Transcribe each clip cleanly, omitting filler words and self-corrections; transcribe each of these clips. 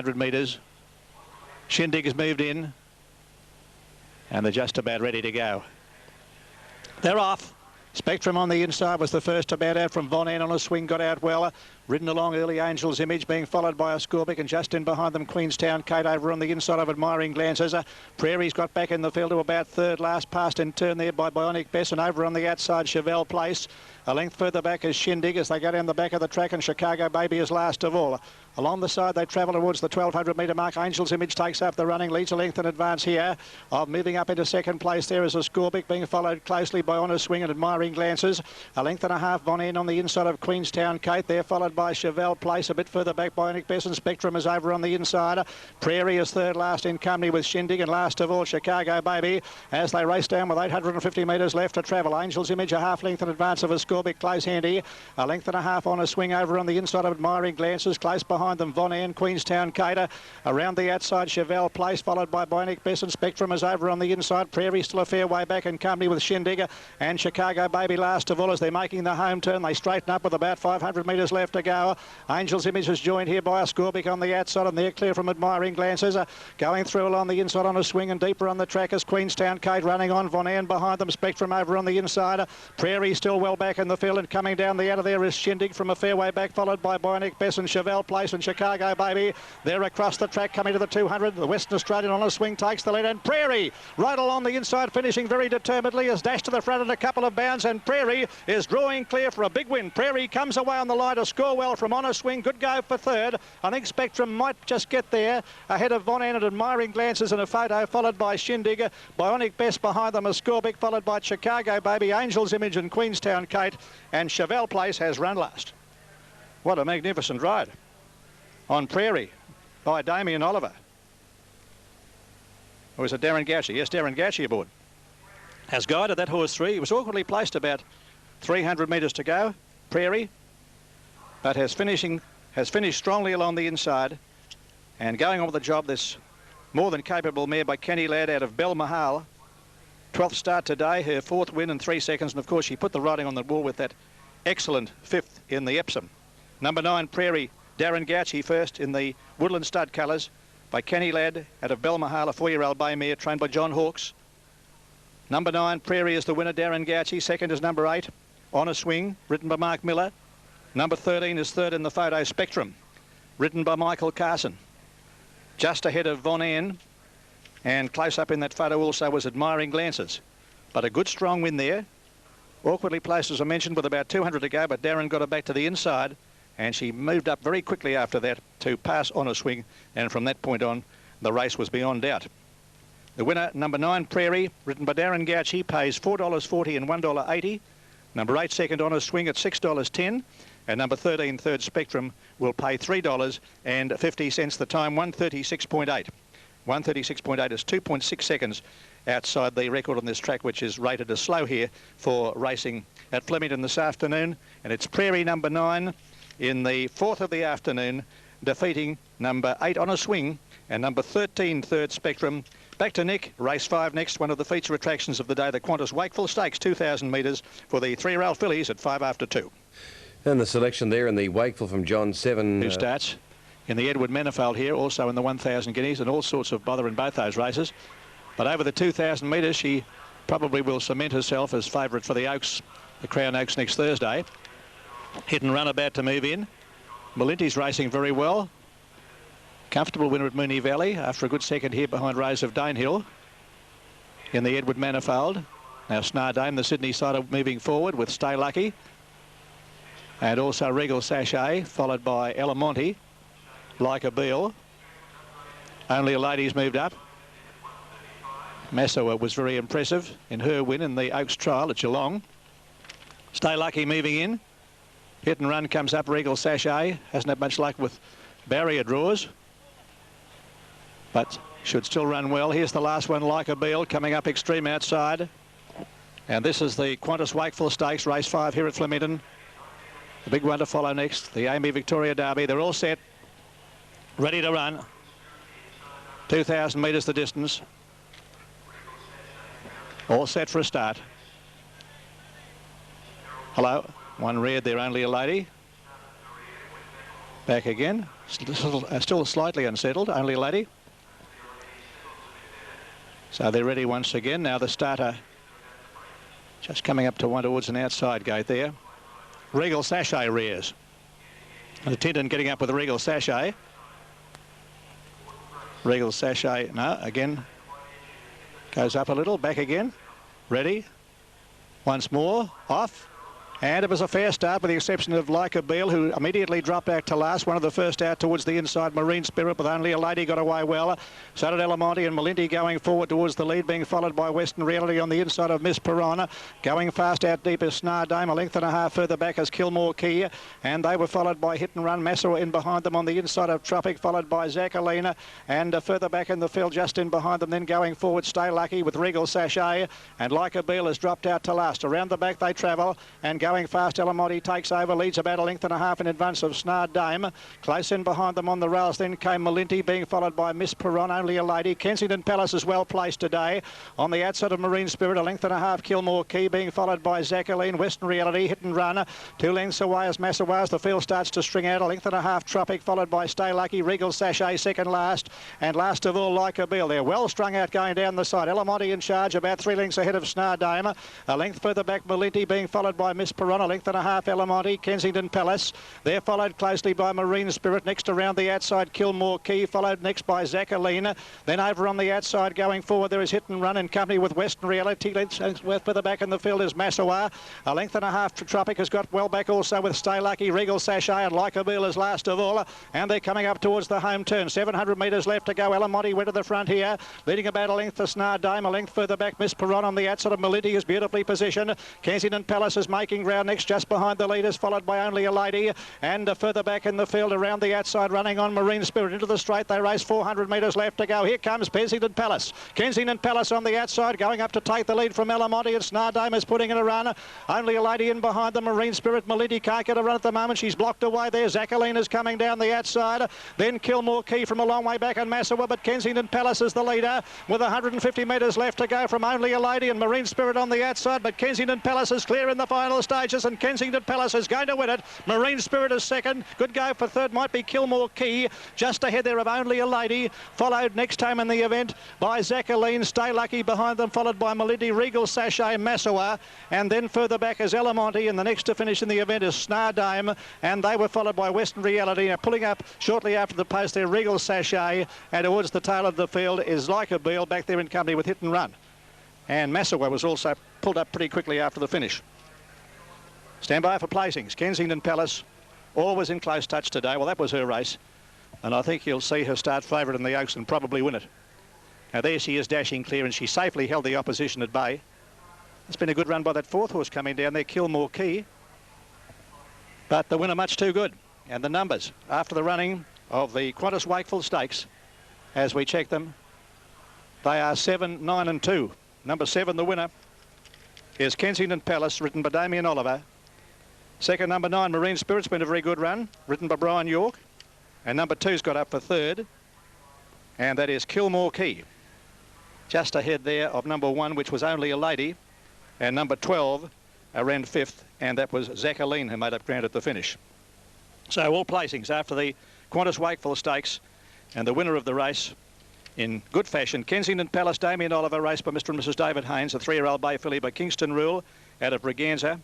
100 metres. Shindig has moved in, and they're just about ready to go. They're off. Spectrum on the inside was the first to bat out from Von Ann on a swing, got out well. Ridden along early Angel's Image, being followed by a Scorbic, and just in behind them Queenstown Kate over on the inside of Admiring Glances. Prairie's got back in the field to about third last, passed in turn there by Bionic Bess, and over on the outside Chevelle Place. A length further back is Shindig as they go down the back of the track, and Chicago Baby is last of all. Along the side they travel towards the 1200 metre mark. Angel's Image takes up the running, leads a length in advance here. Moving up into second place there is a Scorbic, being followed closely by Honor Swing and Admiring Glances. A length and a half Von Ann on the inside of Queenstown Kate. They're followed by Chevelle Place. A bit further back Bionic Bess, and Spectrum is over on the inside. Prairie is third last in company with Shindig, and last of all Chicago Baby as they race down with 850 metres left to travel. Angel's Image a half length in advance of a Scorbic, close handy. A length and a half on a swing over on the inside of Admiring Glances. Close behind them Von Ann, Queenstown Cater. Around the outside Chevelle Place, followed by Bionic Bess, and Spectrum is over on the inside. Prairie still a fair way back in company with Shindig, and Chicago Baby last of all as they're making the home turn. They straighten up with about 500 metres left to go. Angel's Image is joined here by a Scorbic on the outside, and they're clear from Admiring Glances. Going through along the inside on a swing, and deeper on the track is Queenstown Kate running on. Von Ann behind them, Spectrum over on the inside. Prairie still well back in the field, and coming down the out of there is Shindig from a fair way back, followed by Bionic Bess and Chevelle Place and Chicago Baby. They're across the track coming to the 200. The Western Australian on a swing takes the lead, and Prairie right along the inside, finishing very determinedly, has dashed to the front in a couple of bounds, and Prairie is drawing clear for a big win. Prairie comes away on the line to score well from On a Swing. Good go for third. I think Spectrum might just get there ahead of Von Ann and Admiring Glances in a photo, followed by Shindig. Bionic Bess behind them, a Scorbic, followed by Chicago Baby, Angel's Image and Queenstown Kate, and Chevelle Place has run last. What a magnificent ride on Prairie by Damien Oliver. Or was it Darren Gauci? Yes, Darren Gauci aboard. Has guided that horse through. He was awkwardly placed about 300 metres to go, Prairie, but has finished strongly along the inside, and going on with the job, this more than capable mare by Kenny Ladd out of Belmahal. 12th start today, her 4th win in 3 seconds, and of course she put the riding on the wall with that excellent 5th in the Epsom. Number 9 Prairie, Darren Gauci first in the Woodland Stud colours by Kenny Ladd out of Belmahal, a 4-year-old bay mare trained by John Hawkes. Number 9 Prairie is the winner, Darren Gauci. Second is number 8 On a Swing, written by Mark Miller. Number 13 is third in the photo, Spectrum, written by Michael Carson. Just ahead of Von Ann, and close up in that photo also was Admiring Glances. But a good strong win there. Awkwardly placed, as I mentioned, with about 200 to go, but Darren got her back to the inside, and she moved up very quickly after that to pass On a Swing, and from that point on, the race was beyond doubt. The winner, number 9 Prairie, written by Darren Gauci, pays $4.40 and $1.80. Number 8 second On a Swing at $6.10. And number 13 third Spectrum will pay $3.50. The time 1:36.8. 1:36.8 is 2.6 seconds outside the record on this track, which is rated as slow here for racing at Flemington this afternoon. And it's Prairie number 9 in the 4th of the afternoon, defeating number 8 On a Swing and number 13 third Spectrum. Back to Nick, race 5 next, one of the feature attractions of the day, the Qantas Wakeful Stakes, 2,000 metres for the 3-year-old fillies at 5 after 2. And the selection there in the Wakeful from John 7. 2 starts in the Edward Manifold here, also in the 1,000 guineas, and all sorts of bother in both those races. But over the 2,000 metres, she probably will cement herself as favourite for the Oaks, the Crown Oaks next Thursday. Hit and run about to move in. Malinti's racing very well. Comfortable winner at Moonee Valley after a good second here behind Rose of Danehill in the Edward Manifold. Now Snardame, the Sydney side, are moving forward with Stay Lucky. And also Regal Sachet, followed by Elamonte, Like a Beal. Only a Lady's moved up. Massawa was very impressive in her win in the Oaks trial at Geelong. Stay Lucky moving in. Hit and run comes up. Regal Sachet hasn't had much luck with barrier draws, but should still run well. Here's the last one, Like a Beal, coming up extreme outside. And this is the Qantas Wakeful Stakes, race 5 here at Flemington. The big one to follow next, the Amy Victoria Derby. They're all set, ready to run. 2,000 metres the distance. All set for a start. Hello, one reared there, Only a Lady. Back again. Still slightly unsettled, Only a Lady. So they're ready once again. Now the starter just coming up to one towards an outside gate there. Regal Sachet rears. The Tintin getting up with the Regal Sachet. Regal Sachet, no, again. Goes up a little, back again. Ready. Once more, off. And it was a fair start with the exception of Leica Beale, who immediately dropped back to last. One of the first out towards the inside. Marine Spirit with Only a Lady got away well. So did Elamonte and Malinti going forward towards the lead, being followed by Western Reality on the inside of Miss Piranha. Going fast out deep is Snar Dame. A length and a half further back is Kilmore Key. And they were followed by Hit and Run. Massawa in behind them on the inside of Tropic, followed by Zachalina. And further back in the field, just in behind them, then going forward, Stay Lucky with Regal Sachet. And Leica Beale has dropped out to last. Around the back they travel. And going fast, Elamonte takes over, leads about a length and a half in advance of Snar Dame. Close in behind them on the rails, then came Malinti, being followed by Miss Piranha, Only a Lady. Kensington Palace is well placed today. On the outside of Marine Spirit, a length and a half, Kilmore Key, being followed by Zachalina. Western Reality, Hit and Run. 2 lengths away as Massawa. The field starts to string out. A length and a half, Tropic, followed by Stay Lucky. Regal Sachet second last. And last of all, Leica Beale. They're well strung out going down the side. Elamonte in charge, about 3 lengths ahead of Snar Dame. A length further back, Malinti, being followed by Miss Piranha. A length and a half, Elamonte. Kensington Palace. They're followed closely by Marine Spirit. Next around the outside, Kilmore Key, followed next by Zachalina. Then over on the outside going forward, there is Hit and Run in company with Western Reality. Further back in the field is Massawa. A length and a half to Tropic has got well back also with Stay Lucky, Regal Sachet, and Leica Beale is last of all. And they're coming up towards the home turn. 700 metres left to go. Elamonte went to the front here, leading about a length to Snar Dame. A length further back, Miss Piranha on the outside of Malinti is beautifully positioned. Kensington Palace is making ground next, just behind the leaders, followed by Only a Lady. And further back in the field around the outside, running on Marine Spirit into the straight. They race 400 metres left to go. Here comes Kensington Palace. Kensington Palace on the outside, going up to take the lead from Elamonte, and Snar Dame is putting in a run. Only a Lady in behind the Marine Spirit. Malinti can't get a run at the moment. She's blocked away there. Zachalina's coming down the outside. Then Kilmore Key from a long way back and Massawa, but Kensington Palace is the leader with 150 metres left to go from Only a Lady and Marine Spirit on the outside, but Kensington Palace is clear in the final stages, and Kensington Palace is going to win it. Marine Spirit is second. Good go for third might be Kilmore Key. Just ahead there of Only a Lady, followed next time in the event by Zachalina. Stay Lucky behind them, followed by Malinti, Regal Sachet, Massawa, and then further back is Elamonte, and the next to finish in the event is Snar Dame, and they were followed by Western Reality. Now pulling up shortly after the post there, Regal Sachet, and towards the tail of the field is Leica Beale back there in company with Hit and Run. And Massawa was also pulled up pretty quickly after the finish. Stand by for placings. Kensington Palace always in close touch today. Well, that was her race, and I think you'll see her start favourite in the Oaks and probably win it. Now there she is dashing clear, and she safely held the opposition at bay. It's been a good run by that fourth horse coming down there, Kilmore Key. But the winner much too good. And the numbers after the running of the Qantas Wakefield Stakes, as we check them, they are 7, 9 and 2. Number 7, the winner, is Kensington Palace, ridden by Damien Oliver. Second, number 9, Marine Spirit's been a very good run, ridden by Brian York. And number 2's got up for third, and that is Kilmore Key. Just ahead there of number 1, which was Only a Lady, and number 12 ran 5th, and that was Zachalina, who made up ground at the finish. So all placings after the Qantas Wakefield Stakes, and the winner of the race in good fashion, Kensington Palace, Damien Oliver, raced by Mr. and Mrs. David Haynes, a 3-year-old bay filly by Kingston Rule out of Braganza.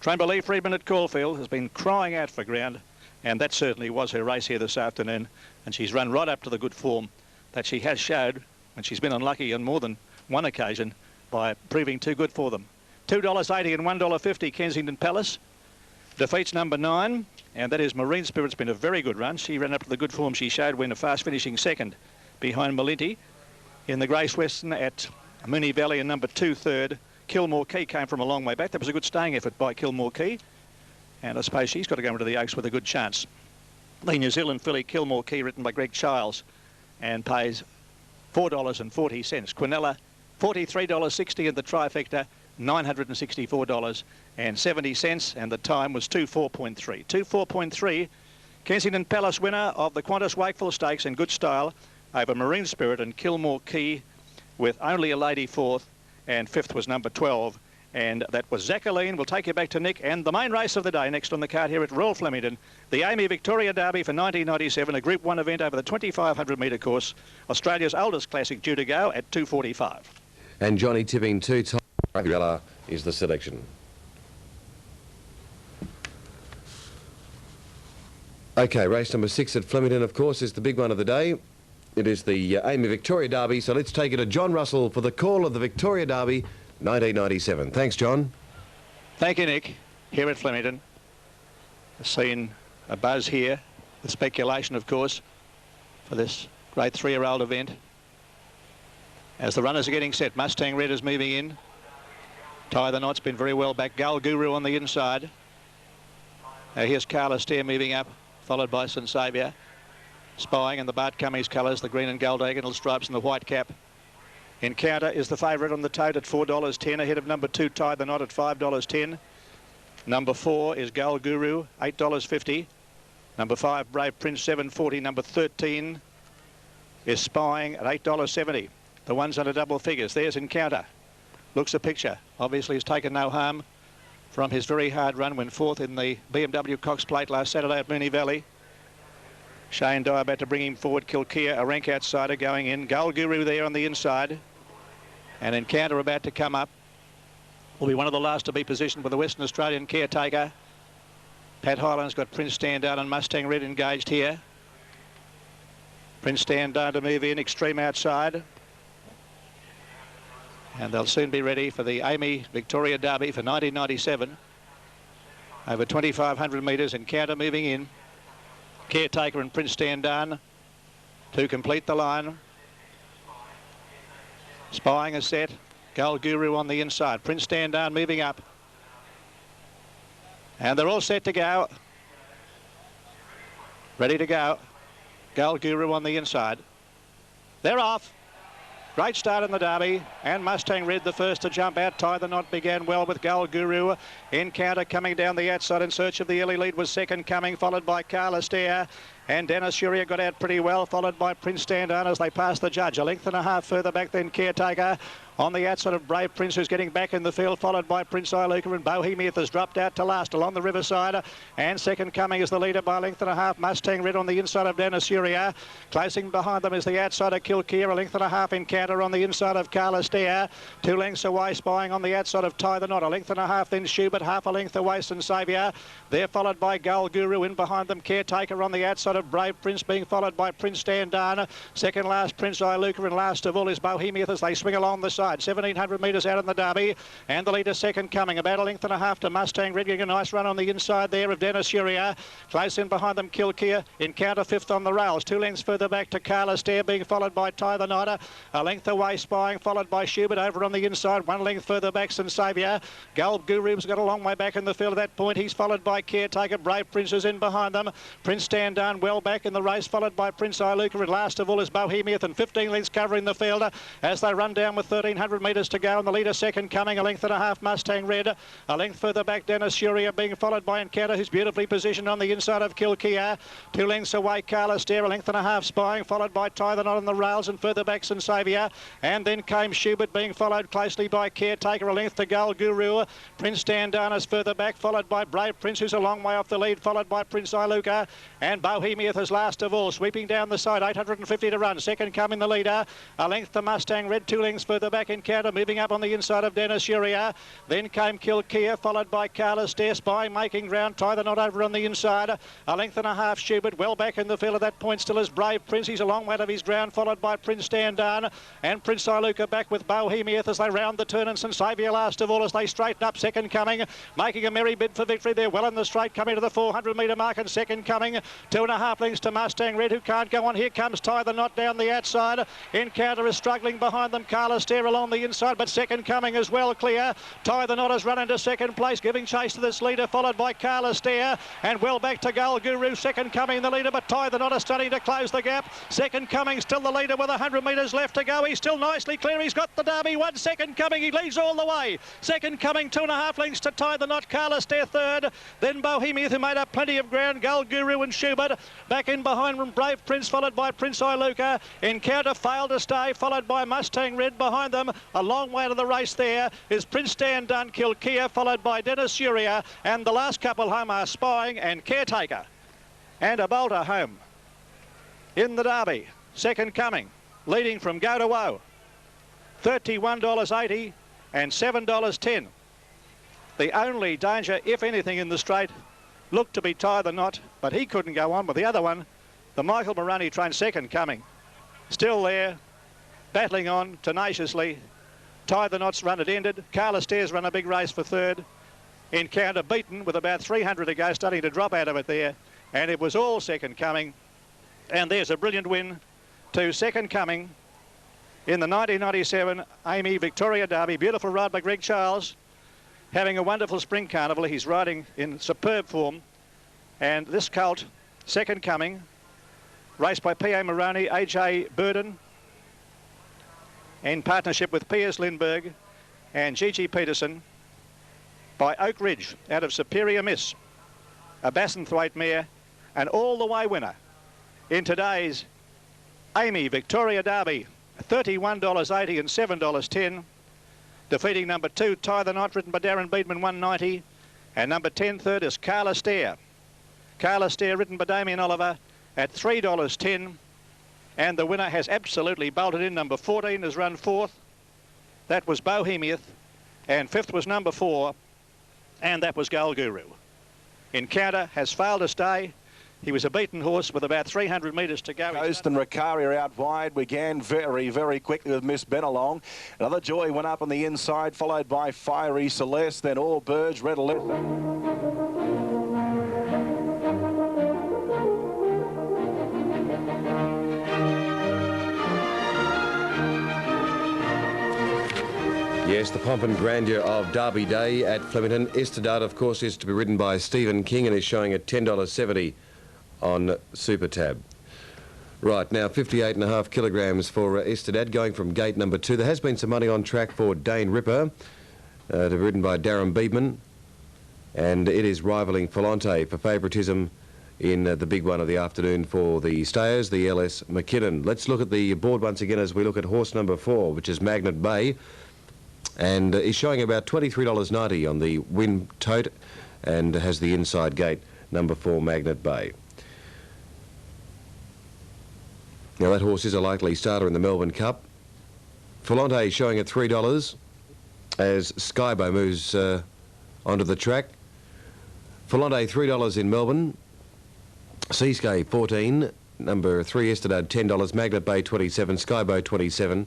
Trombley Friedman at Caulfield has been crying out for ground, and that certainly was her race here this afternoon, and she's run right up to the good form that she has showed when she's been unlucky on more than one occasion by proving too good for them. $2.80 and $1.50 Kensington Palace defeats number 9, and that is Marine Spirit's been a very good run. She ran up to the good form she showed when a fast finishing second behind Malinti. In the Grace Western at Moonee Valley, and number 2 third. Kilmore Key came from a long way back. That was a good staying effort by Kilmore Key, and I suppose she's got to go into the Oaks with a good chance. The New Zealand filly Kilmore Key, written by Greg Childs, and pays $4.40. Quinella, $43.60, and the trifecta, $964.70, and the time was 2:04.3. 2:04.3. Kensington Palace winner of the Qantas Wakefield Stakes in good style over Marine Spirit, and Kilmore Key with Only a Lady 4th, and 5th was number 12, And that was Jacqueline. We'll take you back to Nick. And the main race of the day next on the card here at Royal Flemington, the Amy Victoria Derby for 1997, a Group 1 event over the 2,500 metre course. Australia's oldest classic due to go at 2:45. And Johnny tipping 2 times. Umbrella is the selection. Okay, race number 6 at Flemington, of course, is the big one of the day. It is the Amy Victoria Derby, so let's take it to John Russell for the call of the Victoria Derby 1997. Thanks, John. Thank you, Nick. Here at Flemington, I've seen a buzz here, the speculation, of course, for this great 3-year-old event. As the runners are getting set, Mustang Red is moving in. Tie the Knot's been very well back. Gull Guru on the inside. Now here's Carla Stair moving up, followed by St Saviour. Spying in the Bart Cummings colours, the green and gold diagonal stripes and the white cap. Encounter is the favourite on the tote at $4.10, ahead of number 2, Tie the Knot, at $5.10. Number 4 is Gull Guru, $8.50. Number 5, Brave Prince, $7.40. Number 13 is Spying at $8.70. The ones under double figures. There's Encounter. Looks a picture. Obviously has taken no harm from his very hard run when 4th in the BMW Cox Plate last Saturday at Moonee Valley. Shane Dye about to bring him forward. Kilkea, a rank outsider going in. Gull Guru there on the inside. And Encounter about to come up. Will be one of the last to be positioned with the Western Australian caretaker. Pat Hyland's got Prince Stand Down and Mustang Red engaged here. Prince Stand Down to move in, extreme outside. And they'll soon be ready for the Amy Victoria Derby for 1997. Over 2,500 metres. Encounter moving in. Caretaker and Prince Stand Down to complete the line. Spying is set. Gull Guru on the inside. Prince Stand Down moving up. And they're all set to go. Ready to go. Gull Guru on the inside. They're off. Great start in the Derby, and Mustang Red the first to jump out. Tie the Knot began well with Gull Guru. Encounter coming down the outside in search of the early lead was second coming, followed by Carla Stair. And Dennis Uria got out pretty well, followed by Prince Stand Down as they passed the judge. A length and a half further back than Caretaker. On the outside of Brave Prince, who's getting back in the field, followed by Prince Iluka, and Bohemiath has dropped out to last along the riverside. And second coming is the leader by a length and a half. Mustang Red on the inside of Dennis Uria. Closing behind them is the outside of Kilkea, a length and a half. Encounter on the inside of Carla Stair. 2 lengths away, Spying on the outside of Tie the Knot. A length and a half, then Schubert, half a length away, St Saviour. They're followed by Gull Guru. In behind them, Caretaker on the outside of Brave Prince, being followed by Prince Stand Down. Second last, Prince Iluka, and last of all is Bohemiath as they swing along the side. 1,700 metres out in the Derby, and the leader second coming. About a length and a half to Mustang Red, getting a nice run on the inside there of Dennis Uria. Close in behind them, Kilkea. Encounter fifth on the rails. 2 lengths further back to Carla Stair, being followed by Tie the Knot. A length away, Spying, followed by Schubert over on the inside. 1 length further back, St Saviour. Gull Guru's got a long way back in the field at that point. He's followed by Caretaker. Brave Prince is in behind them. Prince Stand Down well back in the race, followed by Prince Iluka, and last of all is Bohemiath, and 15 lengths covering the field as they run down with 1,300 metres to go. And the leader second coming, a length and a half, Mustang Red. A length further back, Dennis Uria, being followed by Encounter, who's beautifully positioned on the inside of Kilkea. 2 lengths away, Carla Stair, a length and a half, Spying, followed by Tie the Knot on the rails, and further back St Saviour. And then came Schubert, being followed closely by Caretaker, a length to Gull Guru. Prince Stand Down is further back, followed by Brave Prince, who's a long way off the lead, followed by Prince Iluka. And Bohemiath is last of all, sweeping down the side, 850 to run. Second coming the leader, a length to Mustang Red, 2 lengths further back, Encounter, moving up on the inside of Dennis Uria. Then came Kilkea, followed by Carla Stair. Spying making ground. Tie the Knot over on the inside. A length and a half, Schubert, well back in the field at that point still is Brave Prince. He's a long way to his ground, followed by Prince Stand Down. And Prince Iluka back with Bohemiath as they round the turn, and St Saviour last of all as they straighten up. Second coming, making a merry bid for victory. They're well in the straight, coming to the 400 metre mark, and second coming, 2.5 lengths to Mustang Red, who can't go on. Here comes Tie the Knot down the outside. Encounter is struggling behind them. Carla Stair along the inside, but second coming as well clear. Tie the Knot has run into second place, giving chase to this leader, followed by Carla Stair, and well back to Gull Guru. Second coming the leader, but Tie the Knot is starting to close the gap. Second coming still the leader with 100 metres left to go. He's still nicely clear. He's got the Derby. 1 second coming. He leads all the way. Second coming, 2.5 lengths to Tie the Knot. Carla Stair third. Then Bohemiath, who made up plenty of ground. Gull Guru and Schubert. Back in behind from Brave Prince, followed by Prince Iluka. Encounter failed to stay, followed by Mustang Red behind them. A long way to the race there is Prince Stan Dunn, Kilkea, followed by Dennis Uria. And the last couple home are Spying and Caretaker. And a bolter home in the Derby. Second Coming, leading from Go to Woe. $31.80 and $7.10. The only danger, if anything, in the straight looked to be Tie the Knot, but he couldn't go on with the other one. The Michael Moroney train, Second Coming, still there, battling on tenaciously. Tie the Knot's run had ended. Carla Stairs run a big race for third. Encounter beaten with about 300 to go, starting to drop out of it there. And it was all Second Coming. And there's a brilliant win to Second Coming in the 1997 Amy Victoria Derby. Beautiful ride by Greg Charles, having a wonderful spring carnival. He's riding in superb form. And this colt, Second Coming, raced by P.A. Moroney, A.J. Burden, in partnership with Piers Lindbergh and Gigi Peterson, by Oak Ridge out of Superior Miss, a Bassenthwaite mare, an all-the-way winner in today's Amy Victoria Derby. $31.80 and $7.10. Defeating number 2, Tie the Knot, written by Darren Beedman, $1.90. And number 10, third, is Carla Stair. Carla Stair, written by Damien Oliver, at $3.10. And the winner has absolutely bolted in. Number 14 has run fourth. That was Bohemiath. And fifth was number 4. And that was Gold Guru. Encounter has failed to stay. He was a beaten horse with about 300 metres to go. Coast and Ricari are out wide. Began very, very quickly with Miss Benalong. Another Joy went up on the inside, followed by Fiery Celeste, then All Birds, Red Alert. Yes, the pomp and grandeur of Derby Day at Flemington. Estadard, of course, is to be ridden by Stephen King and is showing at $10.70 on Super Tab. Right, now 58.5 kilograms for Estadad, going from gate number 2. There has been some money on track for Dane Ripper, to be ridden by Darren Beedman, and it is rivalling Volante for favouritism in the big one of the afternoon for the stayers, the LS McKinnon. Let's look at the board once again as we look at horse number 4, which is Magnet Bay, and is showing about $23.90 on the win tote, and has the inside gate, number 4, Magnet Bay. Now that horse is a likely starter in the Melbourne Cup. Volante showing at $3 as Skybo moves onto the track. Volante $3 in Melbourne. Seascape 14, number 3 Estadad $10, Magnet Bay 27, Skybo 27,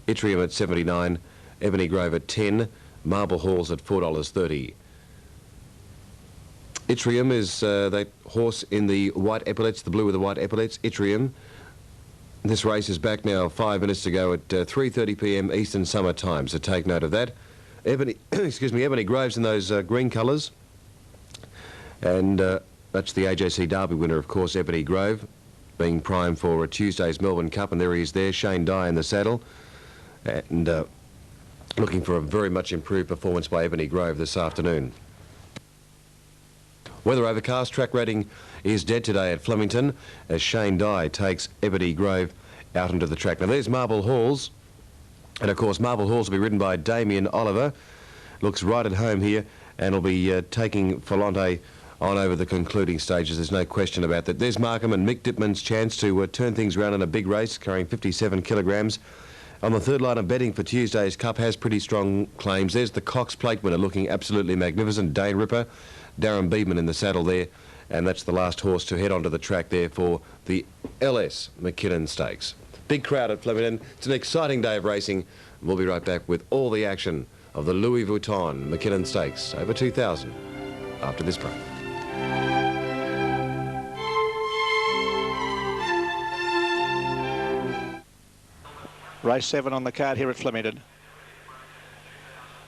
Itrium at 79, Ebony Grove at 10, Marble Halls at $4.30. Itrium is that horse in the white epaulets, the blue with the white epaulets, Itrium. This race is back now 5 minutes to go at 3:30 p.m. Eastern Summer Time, so take note of that. Ebony, excuse me, Ebony Grove's in those green colours. And that's the AJC Derby winner, of course, Ebony Grove, being primed for Tuesday's Melbourne Cup, and there he is there, Shane Dye in the saddle. And looking for a very much improved performance by Ebony Grove this afternoon. Weather overcast, track rating is dead today at Flemington as Shane Dye takes Ebony Grove out into the track. Now there's Marble Halls, and of course Marble Halls will be ridden by Damien Oliver. Looks right at home here and will be taking Volante on over the concluding stages. There's no question about that. There's Markham and Mick Dipman's chance to turn things around in a big race, carrying 57 kilograms. On the third line of betting for Tuesday's Cup has pretty strong claims. There's the Cox Plate winner looking absolutely magnificent, Dane Ripper. Darren Beedman in the saddle there, and that's the last horse to head onto the track there for the LS McKinnon Stakes. Big crowd at Flemington. It's an exciting day of racing. We'll be right back with all the action of the Louis Vuitton McKinnon Stakes over 2,000 after this break. Race 7 on the card here at Flemington.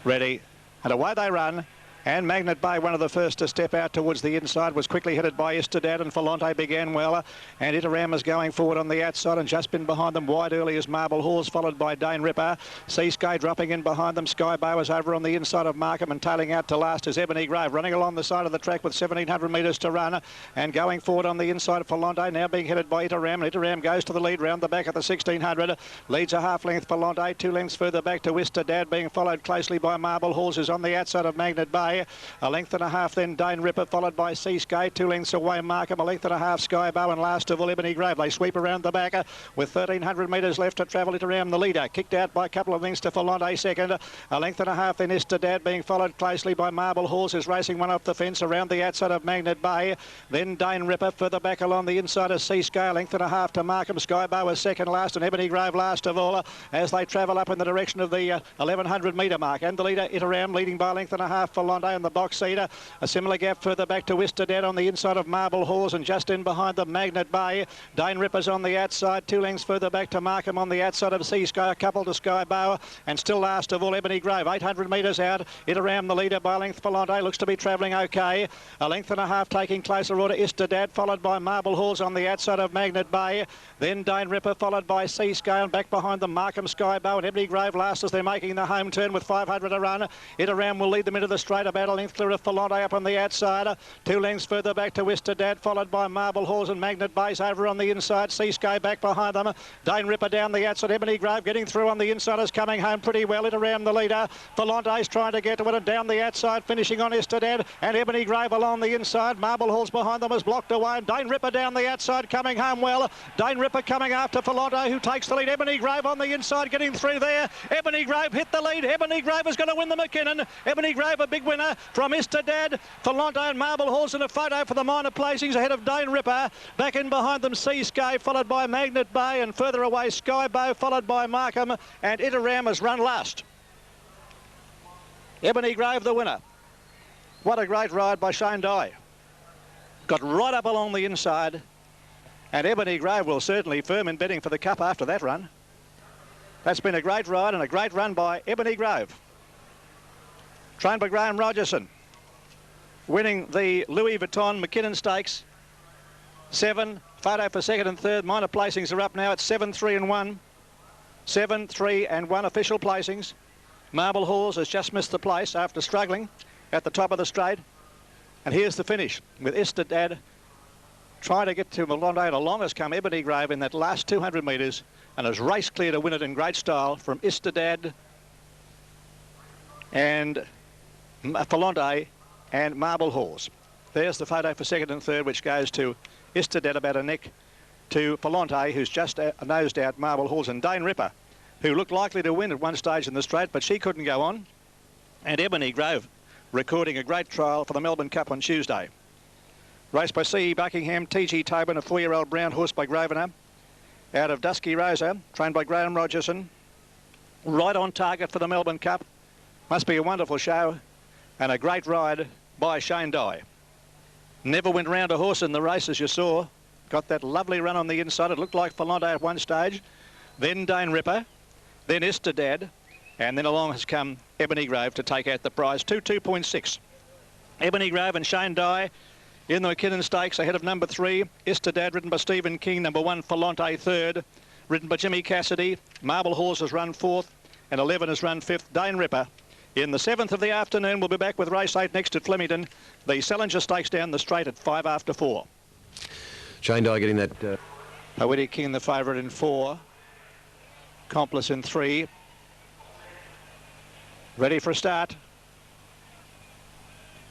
Ready, and away they run. And Magnet Bay, one of the first to step out towards the inside, was quickly headed by Istedad, and Falante began well. And Itaram is going forward on the outside, and just been behind them wide early is Marble Halls, followed by Dane Ripper. Seasky dropping in behind them. Skybow is over on the inside of Markham, and tailing out to last is Ebony Grove, running along the side of the track with 1,700 metres to run. And going forward on the inside of Falante, now being headed by Itaram. And Itaram goes to the lead round the back of the 1,600. Leads a half length Falante, 2 lengths further back to Istedad, being followed closely by Marble Halls, who's on the outside of Magnet Bay. A length and a half then Dane Ripper, followed by Seasky, 2 lengths away Markham, a length and a half Skybow, and last of all Ebony Grove. They sweep around the back with 1,300 metres left to travel. It around the leader, kicked out by a couple of lengths to Falante second. A length and a half then Istedad, being followed closely by Marble Halls, who's racing one off the fence around the outside of Magnet Bay. Then Dane Ripper further back along the inside of Seasky, a length and a half to Markham. Skybow is second last, and Ebony Grove last of all as they travel up in the direction of the 1,100 metre mark. And the leader Itaram leading by a length and a half for Falante on the box seater. A similar gap further back to Istedad on the inside of Marble Halls, and just in behind the Magnet Bay. Dane Ripper's on the outside, 2 lengths further back to Markham on the outside of Seasky, a couple to Skybow, and still last of all Ebony Grove. 800 metres out, Itaram the leader by a length. Falante looks to be travelling okay. A length and a half taking closer order Istedad, followed by Marble Halls on the outside of Magnet Bay. Then Dane Ripper, followed by Seasky, and back behind them Markham, Skybow, and Ebony Grove last as they're making the home turn with 500 to run. Itaram will lead them into the straight, about a length clear of Falante up on the outside. 2 lengths further back to Istedad, followed by Marble Halls and Magnet Base over on the inside. Seasky back behind them. Dane Ripper down the outside. Ebony Grove getting through on the inside is coming home pretty well. It around the leader. Falante's trying to get to it, and down the outside, finishing on Istedad, and Ebony Grove along the inside. Marble Halls behind them is blocked away, and Dane Ripper down the outside coming home well. Dane Ripper coming after Falante, who takes the lead. Ebony Grove on the inside getting through there. Ebony Grove hit the lead. Ebony Grove is going to win the McKinnon. Ebony Grove a big winner from Istedad. Falante and Marble Halls in a photo for the minor placings ahead of Dane Ripper. Back in behind them Seasky, followed by Magnet Bay, and further away Skybow, followed by Markham, and Itaram has run last. Ebony Grove the winner. What a great ride by Shane Dye. Got right up along the inside, and Ebony Grove will certainly firm in betting for the Cup after that run. That's been a great ride and a great run by Ebony Grove. Trained by Graham Rogerson. Winning the Louis Vuitton McKinnon Stakes. 7, photo for second and third. Minor placings are up now at 7, 3 and 1. 7, 3 and 1 official placings. Marble Halls has just missed the place after struggling at the top of the straight. And here's the finish with Istedad trying to get to Falante. Along has come Ebony Grove in that last 200 metres and has raced clear to win it in great style from Istedad and Falante and Marble Halls. There's the photo for second and third, which goes to Istedad about a neck to Falante, who's just nosed out Marble Halls, and Dane Ripper, who looked likely to win at one stage in the straight, but she couldn't go on. And Ebony Grove recording a great trial for the Melbourne Cup on Tuesday. Raced by C.E. Buckingham, T.G. Tobin, a 4-year-old brown horse by Grosvenor, out of Dusky Rosa, trained by Graham Rogerson. Right on target for the Melbourne Cup. Must be a wonderful show and a great ride by Shane Dye. Never went round a horse in the race, as you saw. Got that lovely run on the inside. It looked like Falante at one stage. Then Dane Ripper, then Istedad, and then along has come Ebony Grove to take out the prize, 2.6. Ebony Grove and Shane Dye in the McKinnon Stakes ahead of number 3. Istedad, ridden by Stephen King. Number 1, Falante, third. Ridden by Jimmy Cassidy. Marble Halls has run 4th, and 11 has run 5th. Dane Ripper. In the 7th of the afternoon, we'll be back with race 8 next at Flemington. The Salinger Stakes down the straight at 5 after 4. Shane Dye getting that... Poetic King the favourite in 4. Accomplice in 3. Ready for a start.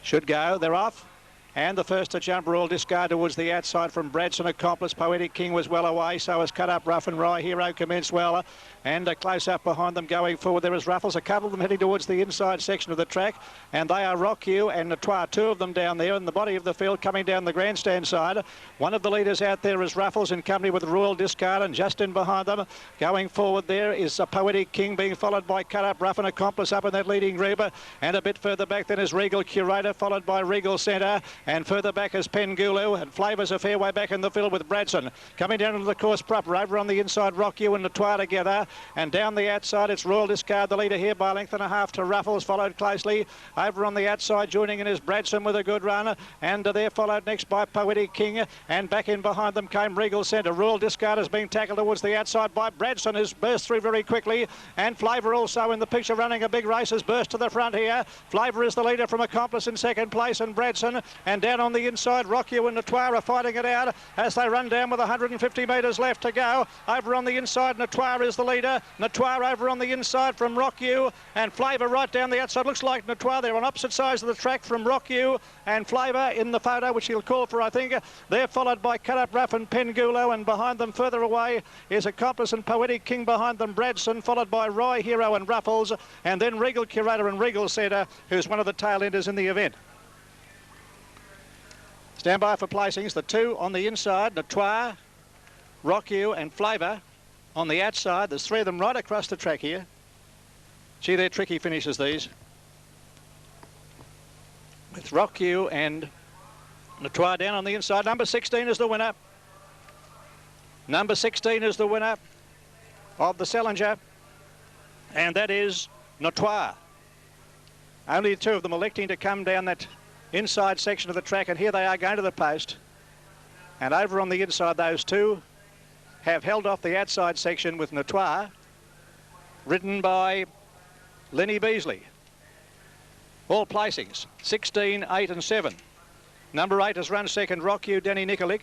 Should go. They're off. And the first to jump, Royal Discard towards the outside from Bradson. Accomplice. Poetic King was well away, so was Cut Up Rough and Rye. Hero commenced well, and a close up behind them going forward. There is Ruffles, a couple of them heading towards the inside section of the track, and they are Rock You and Natois, 2 of them down there in the body of the field coming down the grandstand side. One of the leaders out there is Ruffles in company with Royal Discard, and just in behind them going forward there is a Poetic King being followed by Cut Up Rough and Accomplice up in that leading group, and a bit further back then is Regal Curator, followed by Regal Centre, and further back is Pengulu, and Flavor's a fair way back in the field with Bradson. Coming down into the course proper, over on the inside, Rock You and Notoire together, and down the outside it's Royal Discard, the leader here by a length and a half to Ruffles, followed closely. Over on the outside, joining in is Bradson with a good run, and they're followed next by Poetic King, and back in behind them came Regal Centre. Royal Discard has been tackled towards the outside by Bradson, who's burst through very quickly, and Flavour also in the picture running a big race has burst to the front here. Flavour is the leader from Accomplice in second place, and Bradson, and down on the inside Rock You and Notoire are fighting it out as they run down with 150 metres left to go. Over on the inside Notoire is the leader. Notoire over on the inside from Rock You, and Flavour right down the outside. Looks like Notoire, they're on opposite sides of the track from Rock You and Flavour in the photo, which he'll call for, I think. They're followed by Cut Up Rough and Pengulu, and behind them further away is Accomplice and Poetic King, behind them Bradson, followed by Roy Hero and Ruffles, and then Regal Curator and Regal Centre, who's one of the tail enders in the event. Stand by for placings. The two on the inside, Notoire, Rock You and Flavour on the outside. There's three of them right across the track here. Gee, they're tricky finishes, these. With Rock You and Notoire down on the inside. Number 16 is the winner. Number 16 is the winner of the Salinger, and that is Notoire. Only two of them electing to come down that inside section of the track, and here they are going to the post. And over on the inside, those two have held off the outside section with Notoire, ridden by Lenny Beasley. All placings, 16, 8 and 7. Number 8 has run second, Rock You, Danny Nikolic.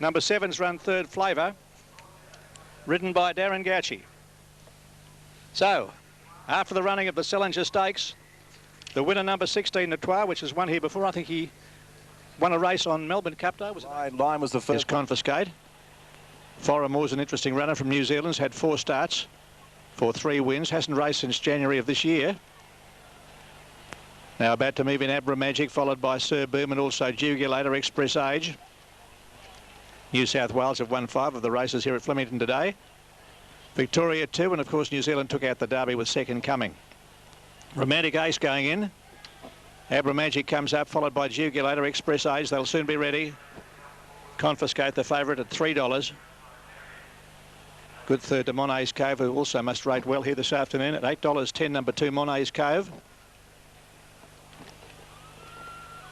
Number 7's run third, Flavour, ridden by Darren Gauci. So, after the running of the Salinger Stakes, the winner, number 16, Notoire, which has won here before. I think he won a race on Melbourne Cup Day. Line was the first. Is Confiscate. Foramore's an interesting runner from New Zealand. Has had 4 starts for 3 wins. Hasn't raced since January of this year. Now about to move in Abra Magic, followed by Sir Boom and also Jugulator, Express Age. New South Wales have won 5 of the races here at Flemington today. Victoria 2, and of course New Zealand took out the Derby with Second Coming. Romantic Ace going in. Abra Magic comes up, followed by Jugulator, Express Age. They'll soon be ready. Confiscate, the favourite, at $3. Good third to Monet's Cove, who also must rate well here this afternoon at $8.10, number 2, Monet's Cove.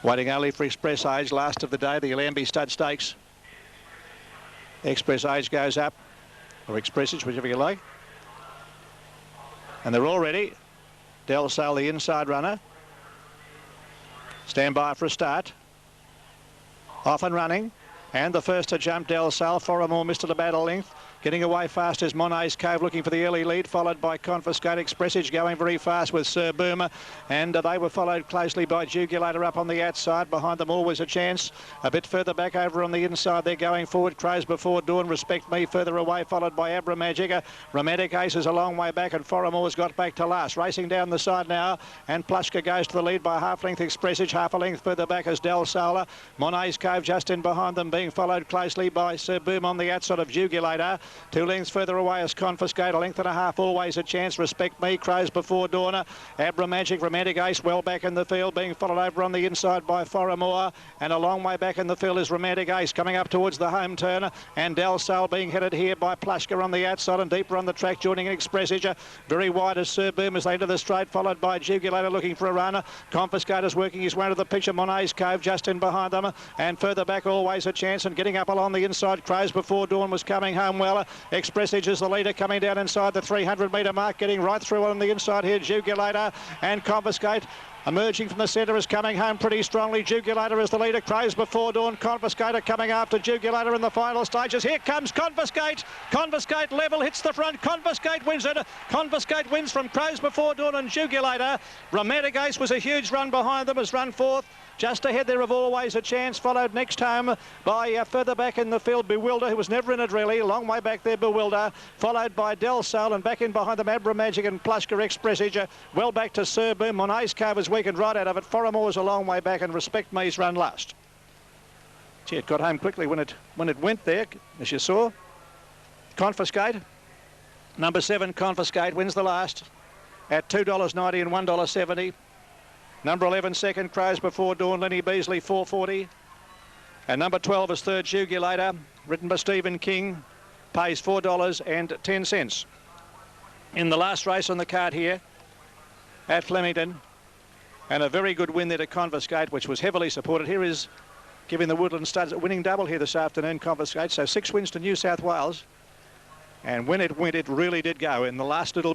Waiting only for Express Age, last of the day, the Lambie Stud Stakes. Express Age goes up, or Expressage, whichever you like. And they're all ready. Del Sale, the inside runner. Stand by for a start. Off and running. And the first to jump, Del Sale. Foramore missed it about a length. Getting away fast is Monet's Cove, looking for the early lead, followed by Confiscate. Expressage going very fast with Sir Boomer, and they were followed closely by Jugulator up on the outside. Behind them, Always a Chance. A bit further back over on the inside, they're going forward. Crows Before Dawn, Respect Me further away, followed by Abra Magic. Romantic Ace is a long way back, and Foramore's got back to last. Racing down the side now, and Plushka goes to the lead by half-length. Expressage half a length further back as Del Sale. Monet's Cove just in behind them, being followed closely by Sir Boom on the outside of Jugulator. 2 lengths further away as Confiscate, a length and a half, Always a Chance, Respect Me, Crows Before Dawn, Abra Magic, Romantic Ace well back in the field, being followed over on the inside by Foramore, and a long way back in the field is Romantic Ace coming up towards the home turn, and Del Sale being headed here by Plushka on the outside, and deeper on the track joining Expressage, very wide as Sir Boom as they enter the straight, followed by Jugulator looking for a runner. Confiscate is working his way to the picture, Monet's Cove just in behind them, and further back Always a Chance, and getting up along the inside, Crows Before Dawn was coming home well. Expressage is the leader coming down inside the 300-metre mark, getting right through on the inside here, Jugulator and Confiscate. Emerging from the centre is coming home pretty strongly. Jugulator is the leader. Crows Before Dawn. Confiscate are coming after Jugulator in the final stages. Here comes Confiscate. Confiscate level hits the front. Confiscate wins it. Confiscate wins from Crows Before Dawn and Jugulator. Romantic Ace was a huge run behind them, has run fourth. Just ahead there of Always a Chance, followed next home by further back in the field, Bewilder, who was never in it really. A long way back there, Bewilder, followed by Del Sale, and back in behind them, Abra Magic and Plushka Expressage. Well back to Sir Boom. Monet's Cove is weakened right out of it. Foramore's a long way back, and Respect Me's run last. Gee, it got home quickly when it went there, as you saw. Confiscate. Number 7, Confiscate, wins the last at $2.90 and $1.70. Number 11, Second Crows Before Dawn, Lenny Beasley, 440. And number 12 is Third Jugulator, written by Stephen King, pays $4.10. In the last race on the card here at Flemington, and a very good win there to Confiscate, which was heavily supported. Here is giving the Woodland Studs a winning double here this afternoon, Confiscate. So 6 wins to New South Wales. And when it went, it really did go in the last little